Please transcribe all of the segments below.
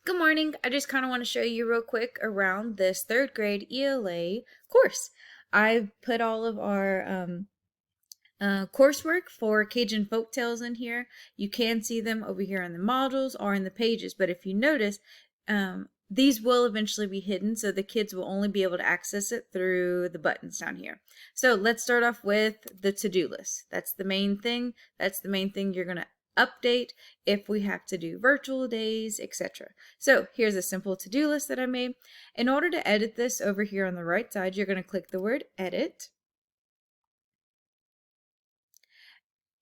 Good morning. I just kind of want to show you real quick around this third grade ELA course. I've put all of our coursework for Cajun Folktales in here. You can see them over here in the modules or in the pages, but if you notice, these will eventually be hidden, so the kids will only be able to access it through the buttons down here. So let's start off with the to-do list. That's the main thing. That's the main thing you're going to update if we have to do virtual days, etc. So here's a simple to-do list that I made. In order to edit this, over here on the right side, you're going to click the word edit.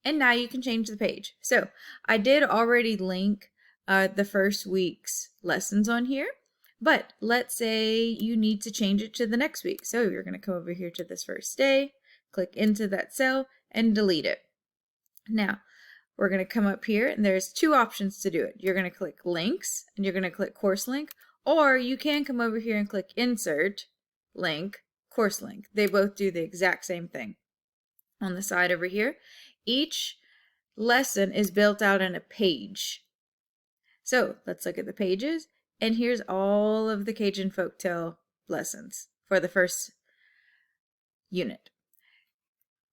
And now you can change the page. So I did already link the first week's lessons on here, but let's say you need to change it to the next week. So you're going to come over here to this first day, click into that cell and delete it. Now we're going to come up here and there's two options to do it. You're going to click links and you're going to click course link, or you can come over here and click insert link, course link. They both do the exact same thing. On the side over here, each lesson is built out in a page. So let's look at the pages, and here's all of the Cajun Folktale lessons for the first unit.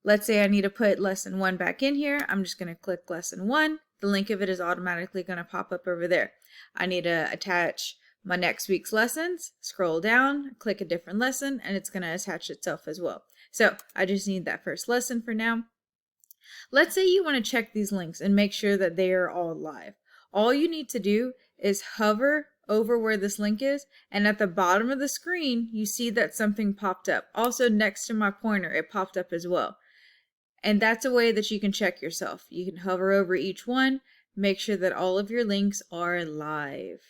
Let's say I need to put lesson 1 back in here. I'm just going to click lesson 1. The link of it is automatically going to pop up over there. I need to attach my next week's lessons, scroll down, click a different lesson, and it's going to attach itself as well. So I just need that first lesson for now. Let's say you want to check these links and make sure that they are all live. All you need to do is hover over where this link is, and at the bottom of the screen, you see that something popped up. Also next to my pointer, it popped up as well. And that's a way that you can check yourself. You can hover over each one, make sure that all of your links are live.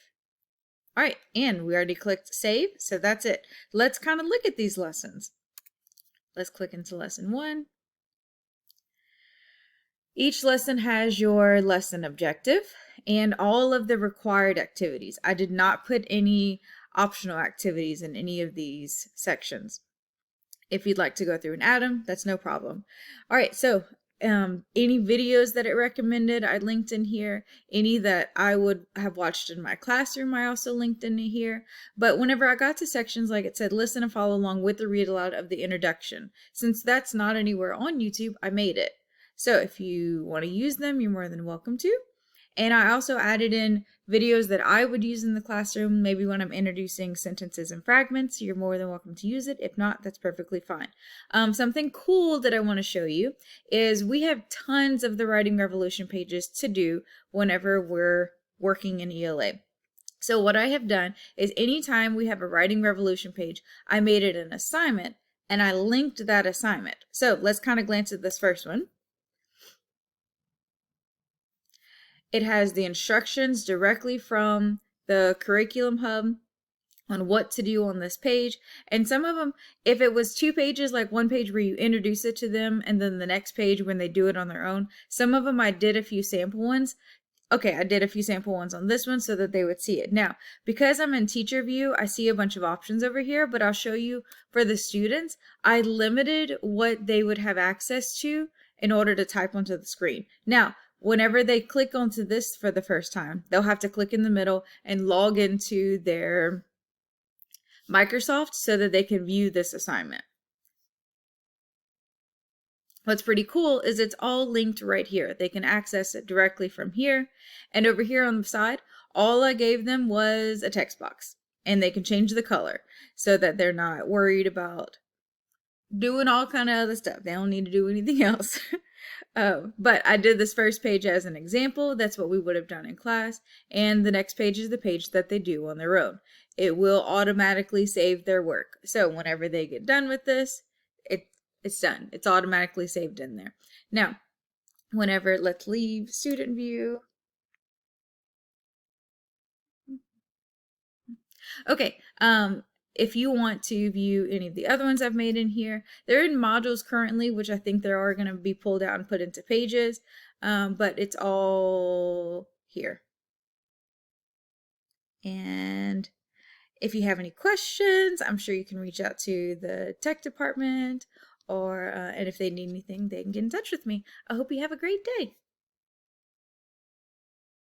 All right, and we already clicked save, so that's it. Let's kind of look at these lessons. Let's click into lesson 1. Each lesson has your lesson objective and all of the required activities. I did not put any optional activities in any of these sections. If you'd like to go through and add them, that's no problem. All right, so any videos that it recommended, I linked in here. Any that I would have watched in my classroom, I also linked in here. But whenever I got to sections, like it said, listen and follow along with the read aloud of the introduction. Since that's not anywhere on YouTube, I made it. So if you want to use them, you're more than welcome to. And I also added in videos that I would use in the classroom, maybe when I'm introducing sentences and fragments. You're more than welcome to use it. If not, that's perfectly fine. Something cool that I want to show you is we have tons of the Writing Revolution pages to do whenever we're working in ELA. So what I have done is anytime we have a Writing Revolution page, I made it an assignment and I linked that assignment. So let's kind of glance at this first one. It has the instructions directly from the Curriculum Hub on what to do on this page. And some of them, if it was 2 pages, like one page where you introduce it to them and then the next page when they do it on their own, some of them I did a few sample ones. Okay, I did a few sample ones on this one so that they would see it. Now, because I'm in teacher view, I see a bunch of options over here, but I'll show you for the students, I limited what they would have access to in order to type onto the screen. Now, whenever they click onto this for the first time, they'll have to click in the middle and log into their Microsoft so that they can view this assignment. What's pretty cool is it's all linked right here. They can access it directly from here. And over here on the side, all I gave them was a text box. And they can change the color so that they're not worried about doing all kind of other stuff. They don't need to do anything else. But I did this first page as an example. That's what we would have done in class. And the next page is the page that they do on their own. It will automatically save their work. So whenever they get done with this, it's done. It's automatically saved in there. Now, whenever, let's leave student view. Okay, if you want to view any of the other ones I've made in here, they're in modules currently, which I think they are going to be pulled out and put into pages, but it's all here. And if you have any questions, I'm sure you can reach out to the tech department, or and if they need anything, they can get in touch with me. I hope you have a great day.